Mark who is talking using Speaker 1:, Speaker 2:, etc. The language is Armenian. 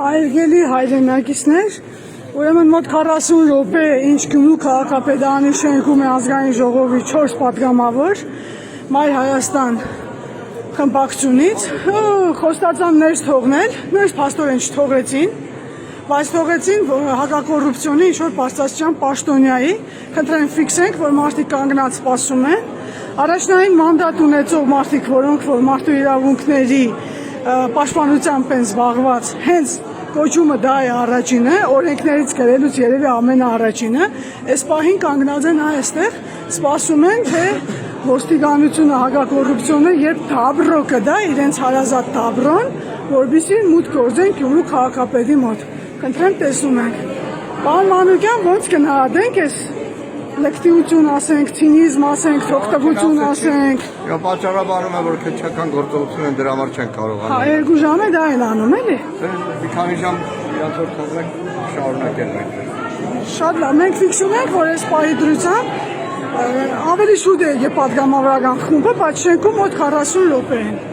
Speaker 1: Այրգելի հայրենակիցներ, ուրեմն մոտ 40 րոպե ինչ Գյումրու քաղաքապետարանի շենքում է ազգային ժողովի 4 պատգամավոր Մայր Հայաստան խմբակցությունից խոստացան ներս թողնել, ներս փաստորեն չթողեցին, բայց թողեցին հակակոռուպցիոնի ինչ-որ բարձրաստիճան պաշտոնյայի, խնդրեմ ֆիքսենք, որ մարդիկ կանգնած սպասում են, առաջնային մանդատ ունեցող մարդիկ, որոնք որ մարդու իրավունքների պաշտպանությամբ են զբաղված, հենց կոչումը դա է առաջինը, օրենքներից գրելուց երևի ամենաառաջինը, այս պահին կանգնած են այստեղ, սպասում են, թե ոստիկանությունը հակակոռուպցիոնը երբ թաբրո կդա իրենց հարազատ թաբրոն, որպեսզի մուտք գործեն Գյումրու քաղաքապետի մոտ։ Խնդրեմ տեսնում ենք։ Պարոն Մանուկյան, ոնց կնահատենք այս լկտիություն ասենք, ցինիզմ ասենք, թողտվություն ասենք։
Speaker 2: Դա պատճառաբանում է, որ քրեական գործողություն են, դրա համար չեն կարողանում։
Speaker 1: Հա, 2 ժամ է դա են անում, էլի։
Speaker 2: Մի քանի ժամ իրանց որ թողնենք շարունակեն մենք։
Speaker 1: Շատ լավ, մենք ֆիքսում ենք, որ այս պահի դրությամբ ավելի շուտ է եկե պատգամավորական խումբը, բայց շենքում մոտ 40 րոպե են։